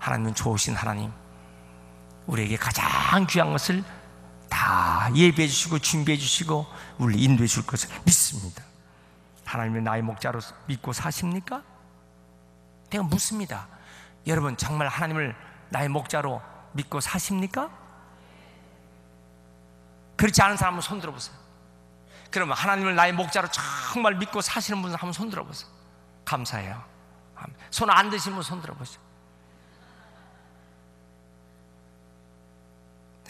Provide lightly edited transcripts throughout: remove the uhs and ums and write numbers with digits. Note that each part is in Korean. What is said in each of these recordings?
하나님은 좋으신 하나님, 우리에게 가장 귀한 것을 다 예비해 주시고 준비해 주시고 우리를 인도해 줄 것을 믿습니다. 하나님의 나의 목자로 믿고 사십니까? 내가 묻습니다. 여러분, 정말 하나님을 나의 목자로 믿고 사십니까? 그렇지 않은 사람은 손 들어보세요. 그러면 하나님을 나의 목자로 정말 믿고 사시는 분은 한번 손 들어보세요. 감사해요. 손 안 드시는 분 손 들어보세요.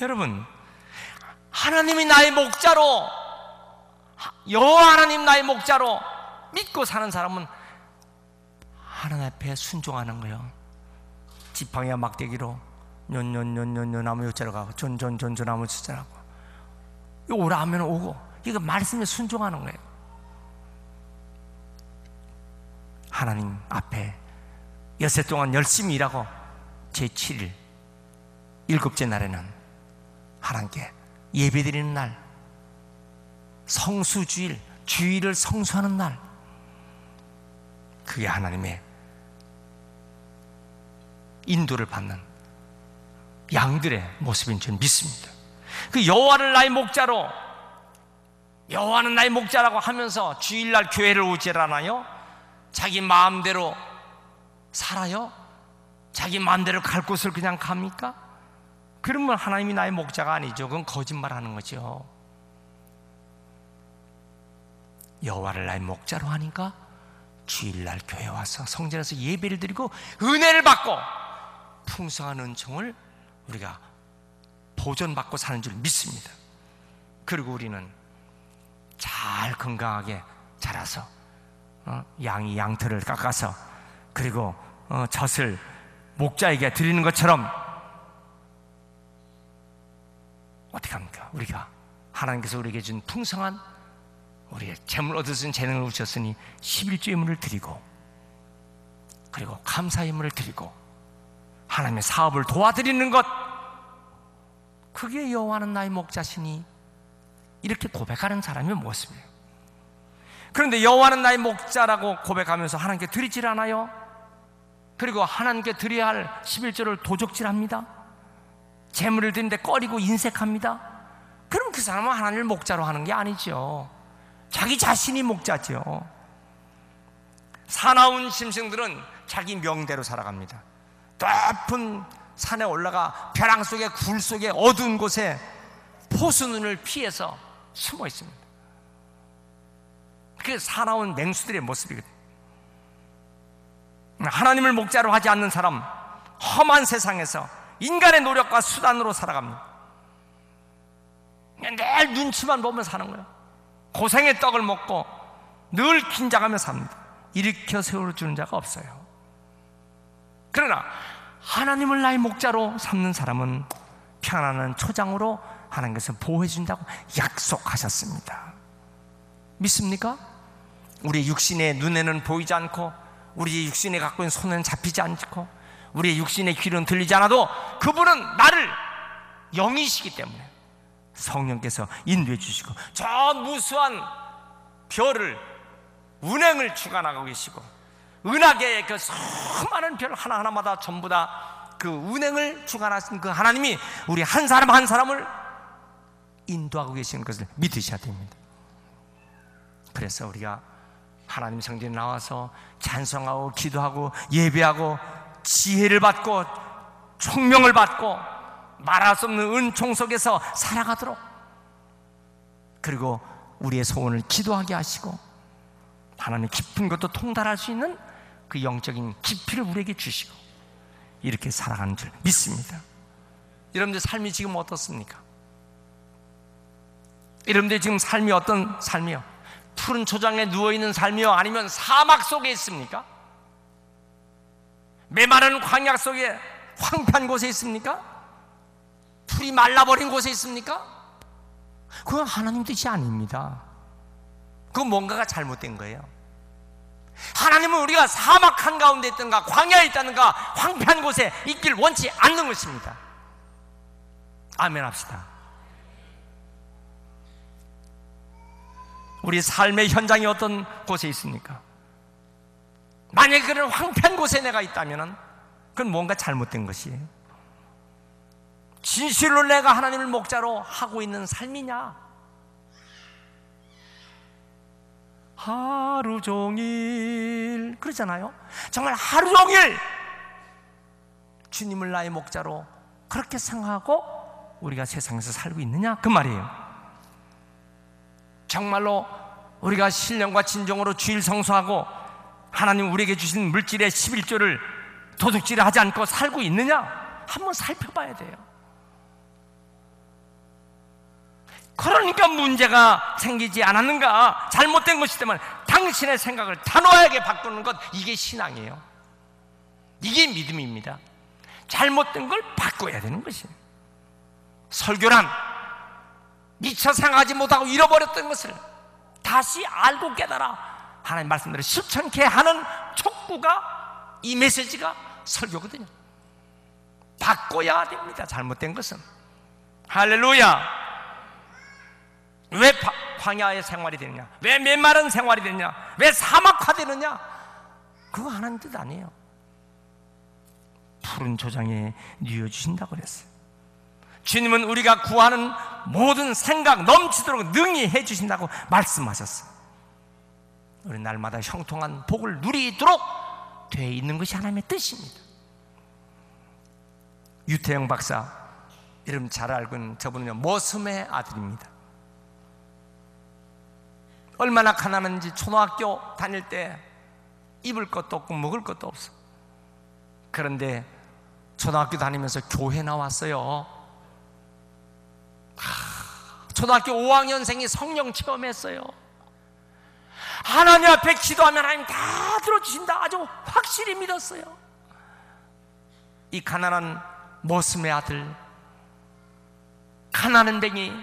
여러분, 하나님이 나의 목자로, 여호와 하나님 나의 목자로 믿고 사는 사람은 하나님 앞에 순종하는 거예요. 지팡이와 막대기로 년년년년년 하면 요자로 가고 전전전전 하면 저자라고 오라 하면 오고, 이거 말씀에 순종하는 거예요. 하나님 앞에 엿새 동안 열심히 일하고 제7일 일곱째 날에는 하나님께 예배드리는 날, 성수주일, 주일을 성수하는 날, 그게 하나님의 인도를 받는 양들의 모습인 줄 믿습니다. 그 여호와를 나의 목자로, 여호와는 나의 목자라고 하면서 주일날 교회를 오질 않아요? 자기 마음대로 살아요? 자기 마음대로 갈 곳을 그냥 갑니까? 그러면 하나님이 나의 목자가 아니죠. 그건 거짓말하는 거죠. 여호와를 나의 목자로 하니까 주일날 교회 와서 성전에서 예배를 드리고 은혜를 받고 풍성한 은총을 우리가 보존받고 사는 줄 믿습니다. 그리고 우리는 잘 건강하게 자라서 양이 양털을 깎아서 그리고 젖을 목자에게 드리는 것처럼 어떻게 합니까? 우리가 하나님께서 우리에게 준 풍성한 우리의 재물 얻으신 재능을 주셨으니 11조의 물을 드리고 그리고 감사의 물을 드리고 하나님의 사업을 도와드리는 것, 그게 여호와는 나의 목자시니 이렇게 고백하는 사람이 무엇입니까? 그런데 여호와는 나의 목자라고 고백하면서 하나님께 드리질 않아요. 그리고 하나님께 드려야 할 11조를 도적질합니다. 재물을 드리는데 꺼리고 인색합니다. 그럼 그 사람은 하나님을 목자로 하는 게 아니죠. 자기 자신이 목자죠. 사나운 짐승들은 자기 명대로 살아갑니다. 높은 산에 올라가 벼랑 속에 굴 속에 어두운 곳에 포수눈을 피해서 숨어 있습니다. 그게 사나운 맹수들의 모습이거든요. 하나님을 목자로 하지 않는 사람, 험한 세상에서 인간의 노력과 수단으로 살아갑니다. 늘 눈치만 보며 사는 거예요. 고생의 떡을 먹고 늘 긴장하며 삽니다. 일으켜 세워주는 자가 없어요. 그러나 하나님을 나의 목자로 삼는 사람은 평안한 초장으로 하나님께서 보호해준다고 약속하셨습니다. 믿습니까? 우리의 육신의 눈에는 보이지 않고 우리의 육신에 갖고 있는 손에는 잡히지 않고 우리의 육신의 귀로는 들리지 않아도 그분은 나를 영이시기 때문에 성령께서 인도해 주시고 저 무수한 별을, 운행을 주관하고 계시고 은하계의 그 수많은 별 하나하나마다 전부 다 그 운행을 주관하신 그 하나님이 우리 한 사람 한 사람을 인도하고 계시는 것을 믿으셔야 됩니다. 그래서 우리가 하나님 성전에 나와서 찬송하고 기도하고 예배하고 지혜를 받고 총명을 받고 말할 수 없는 은총 속에서 살아가도록, 그리고 우리의 소원을 기도하게 하시고 하나님 깊은 것도 통달할 수 있는 그 영적인 깊이를 우리에게 주시고 이렇게 살아가는 줄 믿습니다. 여러분들 삶이 지금 어떻습니까? 여러분들 지금 삶이 어떤 삶이요? 푸른 초장에 누워있는 삶이요? 아니면 사막 속에 있습니까? 메마른 광야 속에 황폐한 곳에 있습니까? 풀이 말라버린 곳에 있습니까? 그건 하나님 뜻이 아닙니다. 그건 뭔가가 잘못된 거예요. 하나님은 우리가 사막 한가운데 있든가 광야에 있다든가 황폐한 곳에 있길 원치 않는 것입니다. 아멘 합시다. 우리 삶의 현장이 어떤 곳에 있습니까? 만약에 그런 황폐한 곳에 내가 있다면 그건 뭔가 잘못된 것이에요. 진실로 내가 하나님을 목자로 하고 있는 삶이냐? 하루 종일 그러잖아요. 정말 하루 종일 주님을 나의 목자로 그렇게 생각하고 우리가 세상에서 살고 있느냐? 그 말이에요. 정말로 우리가 신령과 진정으로 주일 성수하고 하나님 우리에게 주신 물질의 11조를 도둑질을 하지 않고 살고 있느냐? 한번 살펴봐야 돼요. 그러니까 문제가 생기지 않았는가? 잘못된 것이 때문에 당신의 생각을 단호하게 바꾸는 것, 이게 신앙이에요. 이게 믿음입니다. 잘못된 걸 바꿔야 되는 것이에요. 설교란 미처 생각하지 못하고 잃어버렸던 것을 다시 알고 깨달아 하나님 말씀대로 실천케 하는 촉구가, 이 메시지가 설교거든요. 바꿔야 됩니다. 잘못된 것은. 할렐루야. 왜 광야의 생활이 되느냐? 왜 메마른 생활이 되느냐? 왜 사막화되느냐? 그거 하나님 뜻 아니에요. 푸른 조장에 누워주신다고 그랬어요. 주님은 우리가 구하는 모든 생각 넘치도록 능히 해주신다고 말씀하셨어요. 우리 날마다 형통한 복을 누리도록 되어 있는 것이 하나님의 뜻입니다. 유태영 박사, 이름 잘 알고 있는 저분은요, 머슴의 아들입니다. 얼마나 가난한지 초등학교 다닐 때 입을 것도 없고 먹을 것도 없어. 그런데 초등학교 다니면서 교회 나왔어요. 초등학교 5학년생이 성령 체험했어요. 하나님 앞에 기도하면 하나님 다 들어주신다, 아주 확실히 믿었어요. 이 가난한 머슴의 아들, 가난한 뱅이,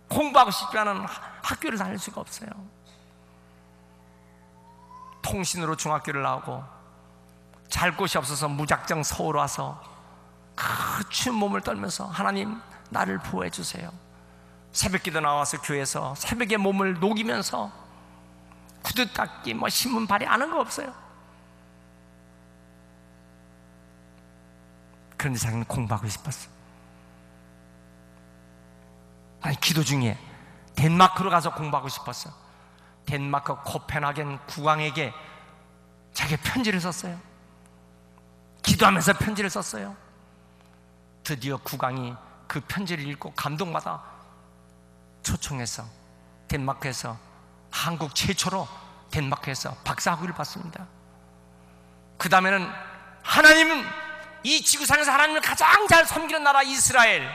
공부하고 싶지 않은 학교를 다닐 수가 없어요. 통신으로 중학교를 나오고 잘 곳이 없어서 무작정 서울 와서 추운 몸을 떨면서 하나님 나를 보호해 주세요. 새벽기도 나와서 교회에서 새벽에 몸을 녹이면서 구두 닦기, 신문 발이 아는 거 없어요. 그런데 자기는 공부하고 싶었어. 아니, 기도 중에 덴마크로 가서 공부하고 싶었어. 덴마크 코펜하겐 국왕에게 자기가 편지를 썼어요. 기도하면서 편지를 썼어요. 드디어 국왕이 그 편지를 읽고 감동받아 초청해서 덴마크에서, 한국 최초로 덴마크에서 박사학위를 받습니다. 그 다음에는 하나님은 이 지구상에서 하나님을 가장 잘 섬기는 나라 이스라엘,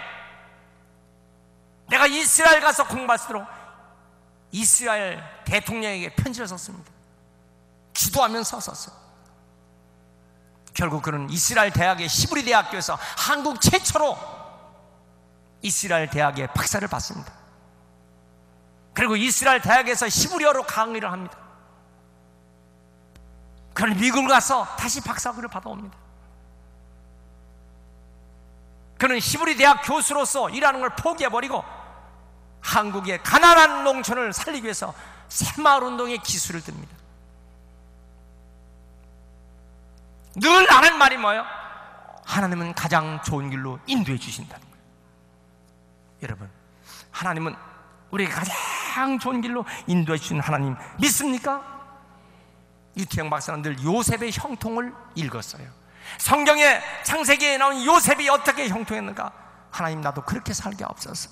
내가 이스라엘 가서 공부할수록 이스라엘 대통령에게 편지를 썼습니다. 기도하면서 썼어요. 결국 그는 이스라엘 대학의 히브리 대학교에서 한국 최초로 이스라엘 대학의 박사를 받습니다. 그리고 이스라엘 대학에서 히브리어로 강의를 합니다. 그는 미국을 가서 다시 박사학위를 받아옵니다. 그는 히브리 대학 교수로서 일하는 걸 포기해버리고 한국의 가난한 농촌을 살리기 위해서 새마을운동의 기술을 듭니다. 늘 하는 말이 뭐예요? 하나님은 가장 좋은 길로 인도해 주신다는 거예요. 여러분, 하나님은 우리에게 가장 좋은 길로 인도해 주신 하나님 믿습니까? 유태영 박사는 늘 요셉의 형통을 읽었어요. 성경에 창세기에 나온 요셉이 어떻게 형통했는가? 하나님, 나도 그렇게 살게 없어서.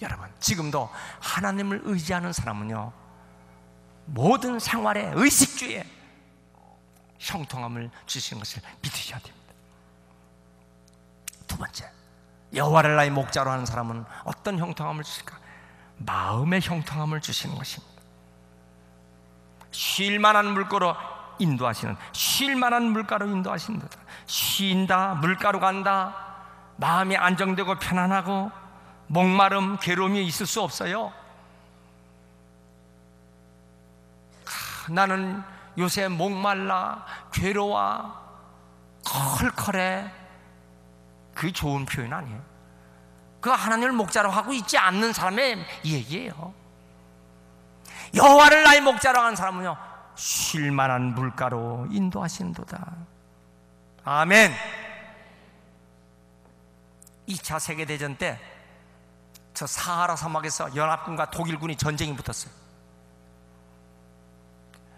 여러분, 지금도 하나님을 의지하는 사람은요, 모든 생활의 의식주에 형통함을 주시는 것을 믿으셔야 됩니다. 두 번째, 여호와를 나의 목자로 하는 사람은 어떤 형통함을 주실까? 마음의 형통함을 주시는 것입니다. 쉴만한 물가로 인도하시는, 쉴만한 물가로 인도하시는 듯. 쉰다, 물가로 간다, 마음이 안정되고 편안하고 목마름, 괴로움이 있을 수 없어요. 나는 요새 목말라, 괴로워, 컬컬해. 그게 좋은 표현 아니에요. 그거 하나님을 목자로 하고 있지 않는 사람의 얘기예요. 여호와를 나의 목자로 하는 사람은요, 쉴만한 물가로 인도하시는도다. 아멘. 2차 세계대전 때 저 사하라 사막에서 연합군과 독일군이 전쟁이 붙었어요.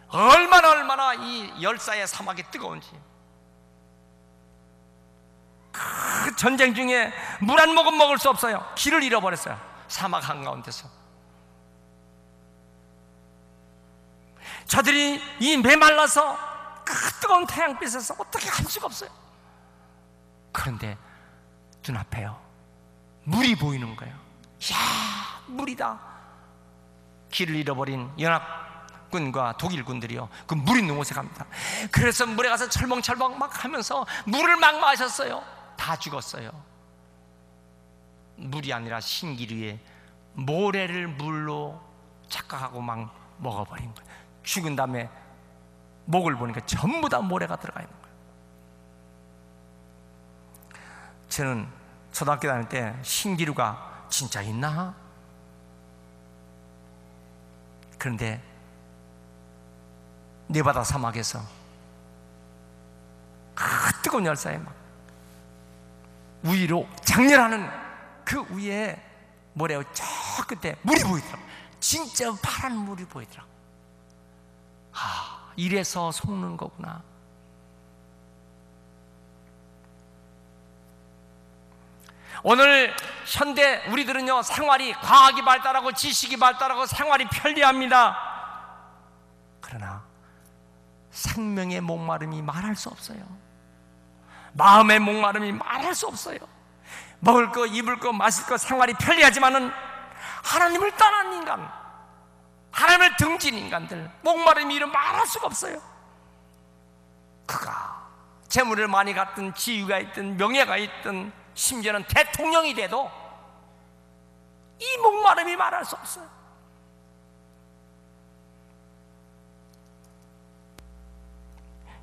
얼마나 이 열사의 사막이 뜨거운지. 그 전쟁 중에 물 한 모금 먹을 수 없어요. 길을 잃어버렸어요. 사막 한가운데서 저들이 이 메말라서 그 뜨거운 태양빛에서 어떻게 할 수가 없어요. 그런데 눈앞에요, 물이 보이는 거예요. 이야, 물이다. 길을 잃어버린 연합군과 독일군들이요, 그 물 있는 곳에 갑니다. 그래서 물에 가서 철벙철벙 막 하면서 물을 막 마셨어요. 다 죽었어요. 물이 아니라 신기루에 모래를 물로 착각하고 막 먹어버린 거예요. 죽은 다음에 목을 보니까 전부 다 모래가 들어가 있는 거예요. 저는 초등학교 다닐 때 신기루가 진짜 있나? 그런데 네바다 사막에서 그 뜨거운 열사에 막 위로 장렬하는 그 위에 모래요, 저 끝에 물이 보이더라고요. 진짜 파란 물이 보이더라고요. 아, 이래서 속는 거구나. 오늘 현대 우리들은요, 생활이, 과학이 발달하고 지식이 발달하고 생활이 편리합니다. 그러나 생명의 목마름이 말할 수 없어요. 마음의 목마름이 말할 수 없어요. 먹을 거, 입을 거, 마실 거, 생활이 편리하지만은 하나님을 떠난 인간, 하나님을 등진 인간들, 목마름이 이루 말할 수가 없어요. 그가 재물을 많이 갖든 지위가 있든 명예가 있든 심지어는 대통령이 돼도 이 목마름이 말할 수 없어요.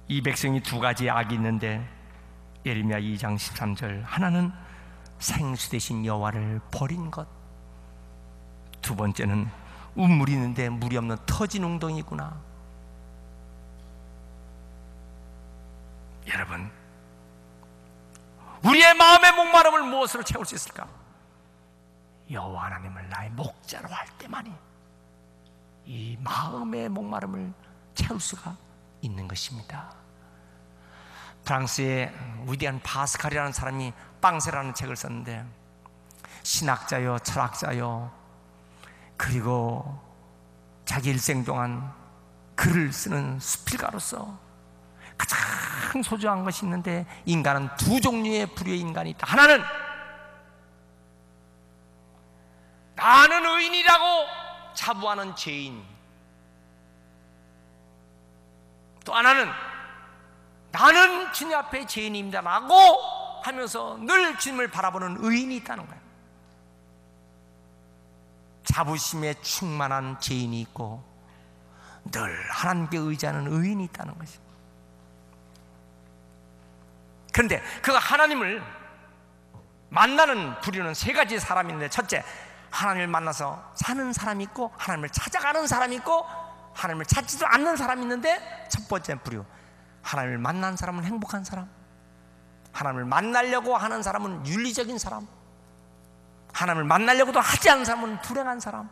이 백성이 두 가지 악이 있는데, 예레미야 2장 13절, 하나는 생수 대신 여호와를 버린 것, 두 번째는 우물이 있는데 물이 없는 터진 웅덩이구나. 여러분, 우리의 마음의 목마름을 무엇으로 채울 수 있을까? 여호와 하나님을 나의 목자로 할 때만이 이 마음의 목마름을 채울 수가 있는 것입니다. 프랑스의 위대한 파스칼이라는 사람이 빵세라는 책을 썼는데, 신학자요, 철학자요, 그리고 자기 일생 동안 글을 쓰는 수필가로서 가장 소중한 것이 있는데, 인간은 두 종류의 부류의 인간이 있다. 하나는 나는 의인이라고 자부하는 죄인, 또 하나는 나는 주님 앞에 죄인입니다 라고 하면서 늘 주님을 바라보는 의인이 있다는 거예요. 자부심에 충만한 죄인이 있고 늘 하나님께 의지하는 의인이 있다는 것입니다. 그런데 그 하나님을 만나는 부류는 세 가지 사람이 있는데, 첫째, 하나님을 만나서 사는 사람이 있고, 하나님을 찾아가는 사람이 있고, 하나님을 찾지도 않는 사람이 있는데, 첫 번째 부류, 하나님을 만난 사람은 행복한 사람, 하나님을 만나려고 하는 사람은 윤리적인 사람, 하나님을 만나려고도 하지 않는 사람은 불행한 사람.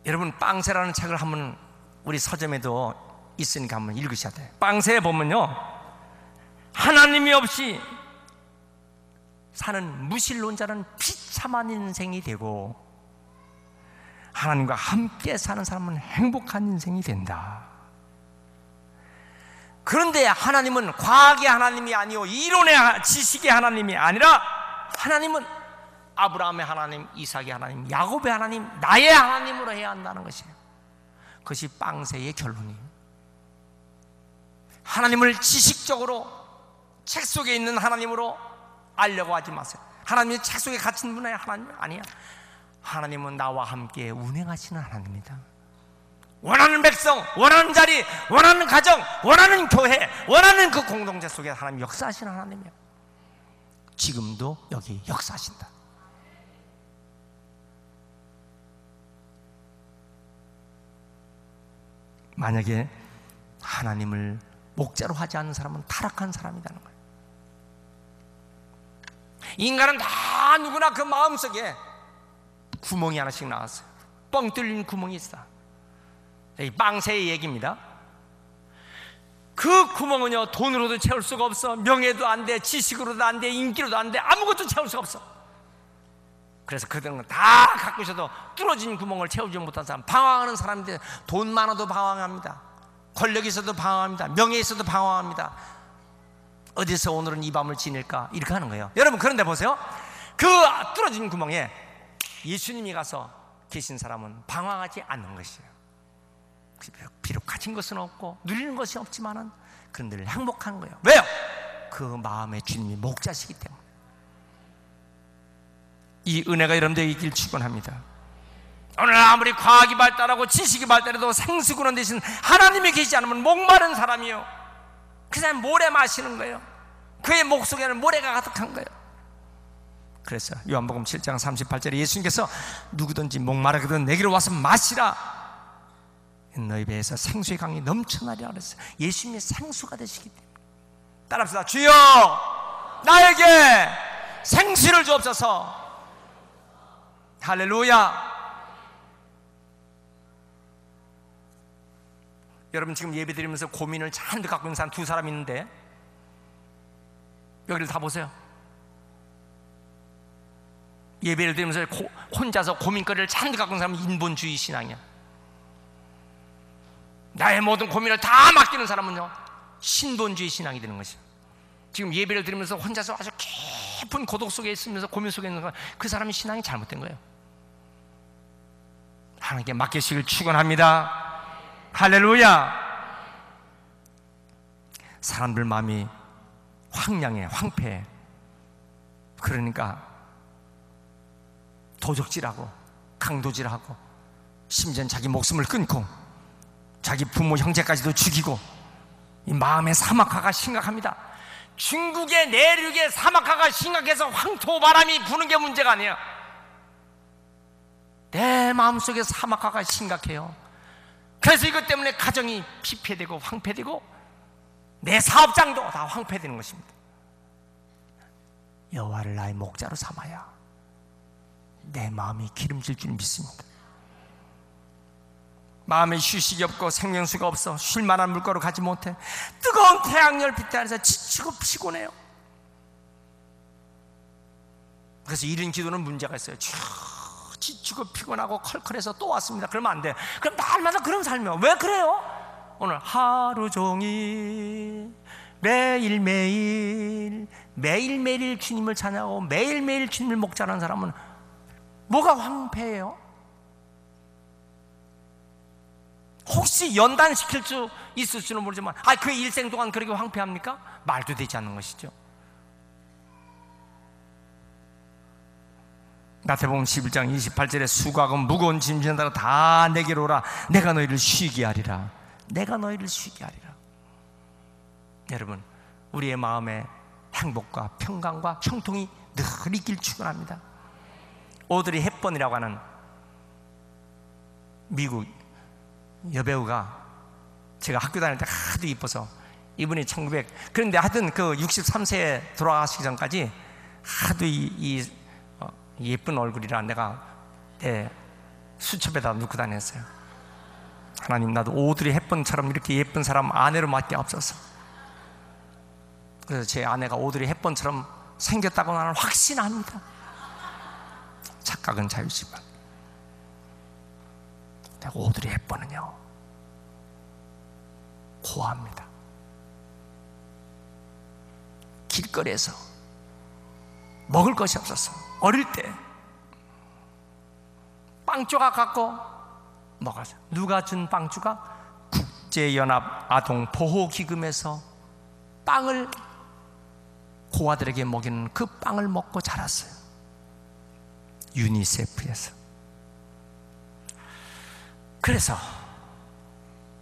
여러분, 빵세라는 책을 한번 우리 서점에도 있으니까 한번 읽으셔야 돼요. 빵세에 보면요, 하나님이 없이 사는 무신론자는 비참한 인생이 되고, 하나님과 함께 사는 사람은 행복한 인생이 된다. 그런데 하나님은 과학의 하나님이 아니요, 이론의 지식의 하나님이 아니라, 하나님은 아브라함의 하나님, 이삭의 하나님, 야곱의 하나님, 나의 하나님으로 해야 한다는 것이에요. 그것이 빵세의 결론이에요. 하나님을 지식적으로 책 속에 있는 하나님으로 알려고 하지 마세요. 하나님이 책 속에 갇힌 분의 하나님 아니야. 하나님은 나와 함께 운행하시는 하나님입니다. 원하는 백성, 원하는 자리, 원하는 가정, 원하는 교회, 원하는 그 공동체 속에 하나님 역사하시는 하나님이에요. 지금도 여기 역사하신다. 만약에 하나님을 목자로 하지 않는 사람은 타락한 사람이라는 거예요. 인간은 다 누구나 그 마음속에 구멍이 하나씩 나왔어요. 뻥 뚫린 구멍이 있어. 이 빵새의 얘기입니다. 그 구멍은요, 돈으로도 채울 수가 없어. 명예도 안 돼, 지식으로도 안 돼, 인기로도 안 돼. 아무것도 채울 수가 없어. 그래서 그들은 다 갖고 있어도 뚫어진 구멍을 채우지 못한 사람, 방황하는 사람인데, 돈 많아도 방황합니다. 권력이 있어도 방황합니다. 명예 있어도 방황합니다. 어디서 오늘은 이 밤을 지낼까, 이렇게 하는 거예요. 여러분, 그런데 보세요. 그 뚫어진 구멍에 예수님이 가서 계신 사람은 방황하지 않는 것이에요. 비록 가진 것은 없고 누리는 것이 없지만은 그런 늘 행복한 거예요. 왜요? 그 마음의 주님이 목자시기 때문에. 이 은혜가 여러분들에게 있길 축원합니다. 오늘 아무리 과학이 발달하고 지식이 발달해도 생수근원 대신 하나님이 계시지 않으면 목마른 사람이요, 그 사람 모래 마시는 거예요. 그의 목 속에는 모래가 가득한 거예요. 그래서 요한복음 7장 38절에 예수님께서 누구든지 목마르거든 내게로 와서 마시라, 너희 배에서 생수의 강이 넘쳐나리라 그랬어요. 예수님의 생수가 되시기 때문에. 따라합시다. 주여, 나에게 생수를 주옵소서. 할렐루야. 여러분, 지금 예배 드리면서 고민을 잔뜩 갖고 있는 사람 두 사람 있는데, 여기를 다 보세요. 예배를 드리면서 혼자서 고민거리를 잔뜩 갖고 있는 사람은 인본주의 신앙이야. 나의 모든 고민을 다 맡기는 사람은요, 신본주의 신앙이 되는 것이에요. 지금 예배를 드리면서 혼자서 아주 깊은 고독 속에 있으면서 고민 속에 있는 그 사람의 신앙이 잘못된 거예요. 하나님께 맡기시길 축원합니다. 할렐루야. 사람들 마음이 황량해, 황폐해. 그러니까 도적질하고 강도질하고 심지어는 자기 목숨을 끊고 자기 부모 형제까지도 죽이고, 이 마음의 사막화가 심각합니다. 중국의 내륙의 사막화가 심각해서 황토 바람이 부는 게 문제가 아니야. 내 마음속에 사막화가 심각해요. 그래서 이것 때문에 가정이 피폐되고 황폐되고 내 사업장도 다 황폐되는 것입니다. 여호와를 나의 목자로 삼아야 내 마음이 기름질 줄 믿습니다. 마음에 휴식이 없고 생명수가 없어 쉴 만한 물가로 가지 못해 뜨거운 태양열 빛 아래서 지치고 피곤해요. 그래서 이런 기도는 문제가 있어요. 지치고 피곤하고 컬컬해서 또 왔습니다. 그러면 안 돼. 그럼 날마다 그런 삶이에요. 왜 그래요? 오늘 하루 종일 매일매일 주님을 찬양하고 매일매일 주님을 목자라는 사람은 뭐가 황폐해요? 혹시 연단시킬 수 있을지는 모르지만 그 일생 동안 그렇게 황폐합니까? 말도 되지 않는 것이죠. 마태복음 11장 28절에 수고하고 무거운 짐 지는 자가 다 내게로 오라. 내가 너희를 쉬게 하리라. 내가 너희를 쉬게 하리라. 여러분, 우리의 마음에 행복과 평강과 형통이 늘 있길 축원합니다. 오드리 헵번이라고 하는 미국 여배우가 제가 학교 다닐 때 하도 이뻐서, 이분이 그런데 하여튼 그 63세에 돌아가시기 전까지 하도 이 예쁜 얼굴이라 내가 내 수첩에다 넣고 다녔어요. 하나님, 나도 오드리 헵번처럼 이렇게 예쁜 사람 아내로 맡게 없어서. 그래서 제 아내가 오드리 헵번처럼 생겼다고 나는 확신합니다. 착각은 자유지만 오드리 헵번은요 고아입니다. 길거리에서 먹을 것이 없었어. 어릴 때 빵 조각 갖고 먹었어요. 누가 준 빵 조각? 국제연합 아동보호기금에서 빵을 고아들에게 먹이는 그 빵을 먹고 자랐어요. 유니세프에서. 그래서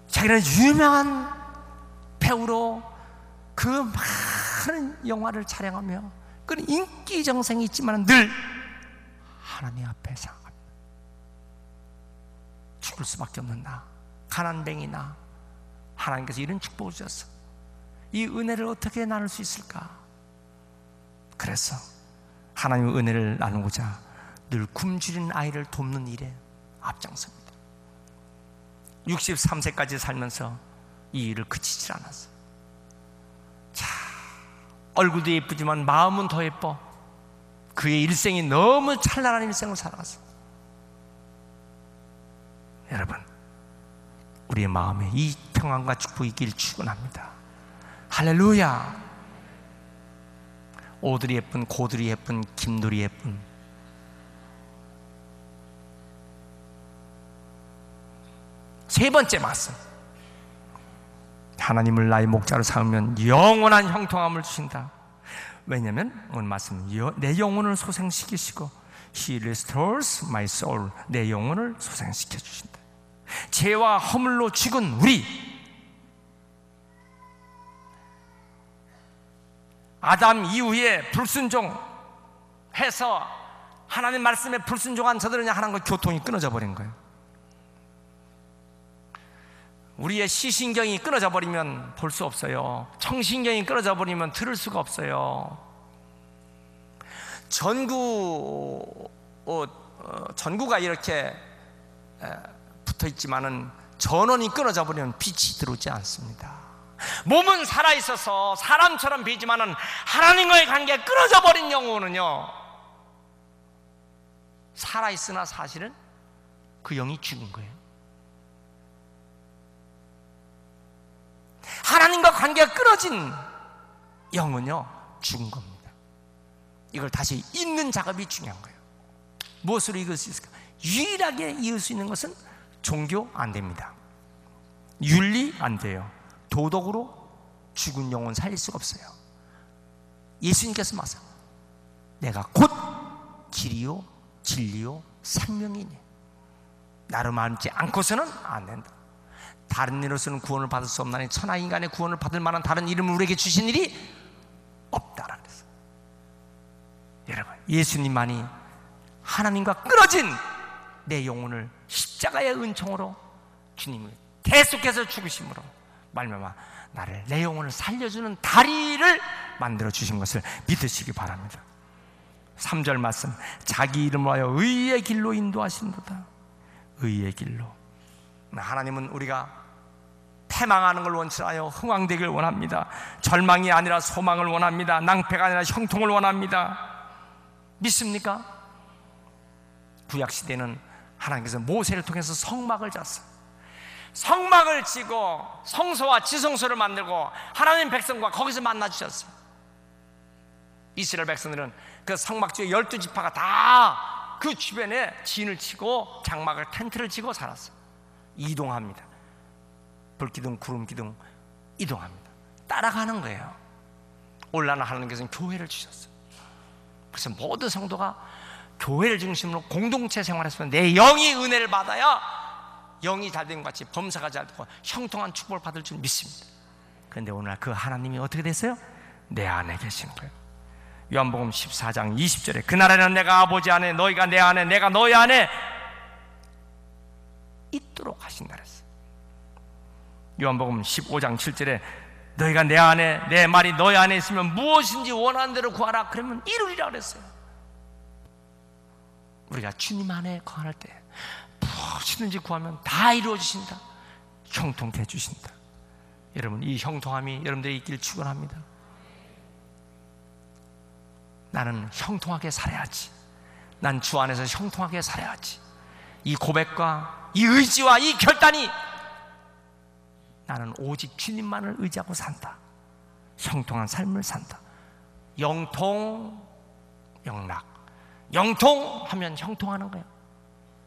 자기는 유명한 배우로 그 많은 영화를 촬영하며 그 인기 정성이 있지만 늘 하나님 앞에 상합니다. 죽을 수밖에 없는 나, 가난뱅이 나, 하나님께서 이런 축복을 주셨어. 이 은혜를 어떻게 나눌 수 있을까? 그래서 하나님의 은혜를 나누고자 늘 굶주린 아이를 돕는 일에 앞장섭니다. 63세까지 살면서 이 일을 그치질 않았어. 자, 얼굴도 예쁘지만 마음은 더 예뻐. 그의 일생이 너무 찬란한 일생을 살아갔어. 여러분, 우리의 마음에 이 평안과 축복이 있길 축원합니다. 할렐루야. 오들이 예쁜, 고들이 예쁜, 김들이 예쁜, 세 번째 말씀, 하나님을 나의 목자로 삼으면 영원한 형통함을 주신다. 왜냐하면 오늘 말씀, 내 영혼을 소생시키시고 He restores my soul, 내 영혼을 소생시켜 주신다. 죄와 허물로 죽은 우리, 아담 이후에 불순종해서 하나님 말씀에 불순종한 저들은 하나님과 교통이 끊어져 버린 거예요. 우리의 시신경이 끊어져 버리면 볼 수 없어요. 청신경이 끊어져 버리면 들을 수가 없어요. 전구가 이렇게 붙어 있지만은 전원이 끊어져 버리면 빛이 들어오지 않습니다. 몸은 살아있어서 사람처럼 보이지만은 하나님과의 관계가 끊어져 버린 영혼은요, 살아있으나 사실은 그 영이 죽은 거예요. 하나님과 관계가 끊어진 영은요, 죽은 겁니다. 이걸 다시 잇는 작업이 중요한 거예요. 무엇으로 이을 수 있을까? 유일하게 이을 수 있는 것은 종교 안 됩니다. 윤리 안 돼요. 도덕으로 죽은 영혼 살릴 수가 없어요. 예수님께서 말씀, 내가 곧 길이요 진리요 생명이니 나를 믿지 않고서는 안 된다. 다른 이로서는 구원을 받을 수 없나니 천하 인간의 구원을 받을 만한 다른 이름을 우리에게 주신 일이 없다라 그랬어요. 여러분, 예수님만이 하나님과 끊어진 내 영혼을 십자가의 은총으로 주님이 계속해서 죽으심으로 말미암아 나를, 내 영혼을 살려주는 다리를 만들어 주신 것을 믿으시기 바랍니다. 3절 말씀, 자기 이름으로 하여 의의 길로 인도하신도다. 의의 길로. 하나님은 우리가 패망하는 걸 원치 않아요. 흥왕되기를 원합니다. 절망이 아니라 소망을 원합니다. 낭패가 아니라 형통을 원합니다. 믿습니까? 구약시대는 하나님께서 모세를 통해서 성막을 짰어요. 성막을 지고 성소와 지성소를 만들고 하나님 백성과 거기서 만나 주셨어요. 이스라엘 백성들은 그 성막 주에 12지파가 다 그 주변에 진을 치고 장막을, 텐트를 치고 살았어요. 이동합니다. 불기둥, 구름기둥 이동합니다. 따라가는 거예요. 올라나 하나님께서는 교회를 주셨어요. 그래서 모든 성도가 교회를 중심으로 공동체 생활했으면 내 영이 은혜를 받아야 영이 잘된 것 같이 범사가 잘되고 형통한 축복을 받을 줄 믿습니다. 그런데 오늘 그 하나님이 어떻게 됐어요? 내 안에 계신 거예요. 요한복음 14장 20절에 그날에는 내가 아버지 안에, 너희가 내 안에, 내가 너희 안에 있도록 하신다 그랬어요. 요한복음 15장 7절에 너희가 내 안에, 내 말이 너희 안에 있으면 무엇인지 원하는 대로 구하라 그러면 이루리라 그랬어요. 우리가 주님 안에 거할 때 무엇이든지 구하면 다 이루어 주신다. 형통케 해 주신다. 여러분, 이 형통함이 여러분들에게 있길 축원합니다. 나는 형통하게 살아야지. 난 주 안에서 형통하게 살아야지. 이 고백과 이 의지와 이 결단이, 나는 오직 주님만을 의지하고 산다. 형통한 삶을 산다. 영통, 영락. 영통하면 형통하는 거예요.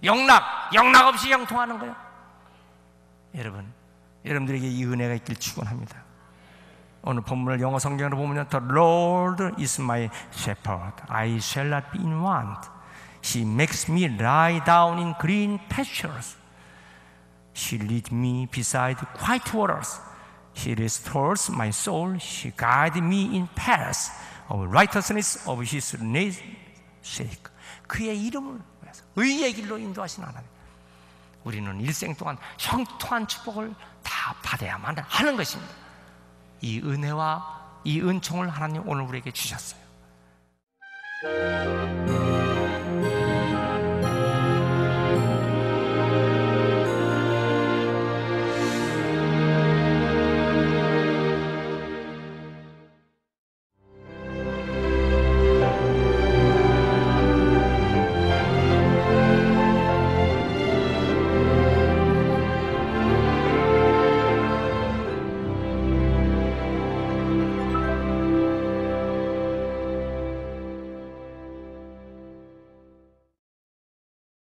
영락 없이 형통하는 거예요. 여러분, 여러분들에게 이 은혜가 있길 축원합니다. 오늘 본문을 영어 성경으로 보면 The Lord is my shepherd, I shall not be in want. He makes me lie down in green pastures. He leads me beside quiet waters. He restores my soul. He guides me in paths of righteousness of His name's sake. 그의 이름을 위해서 의의 길로 인도하신 하나님, 우리는 일생 동안 형통한 축복을 다 다 받아야만 하는 것입니다. 이 은혜와 이 은총을 하나님 오늘 우리에게 주셨어요.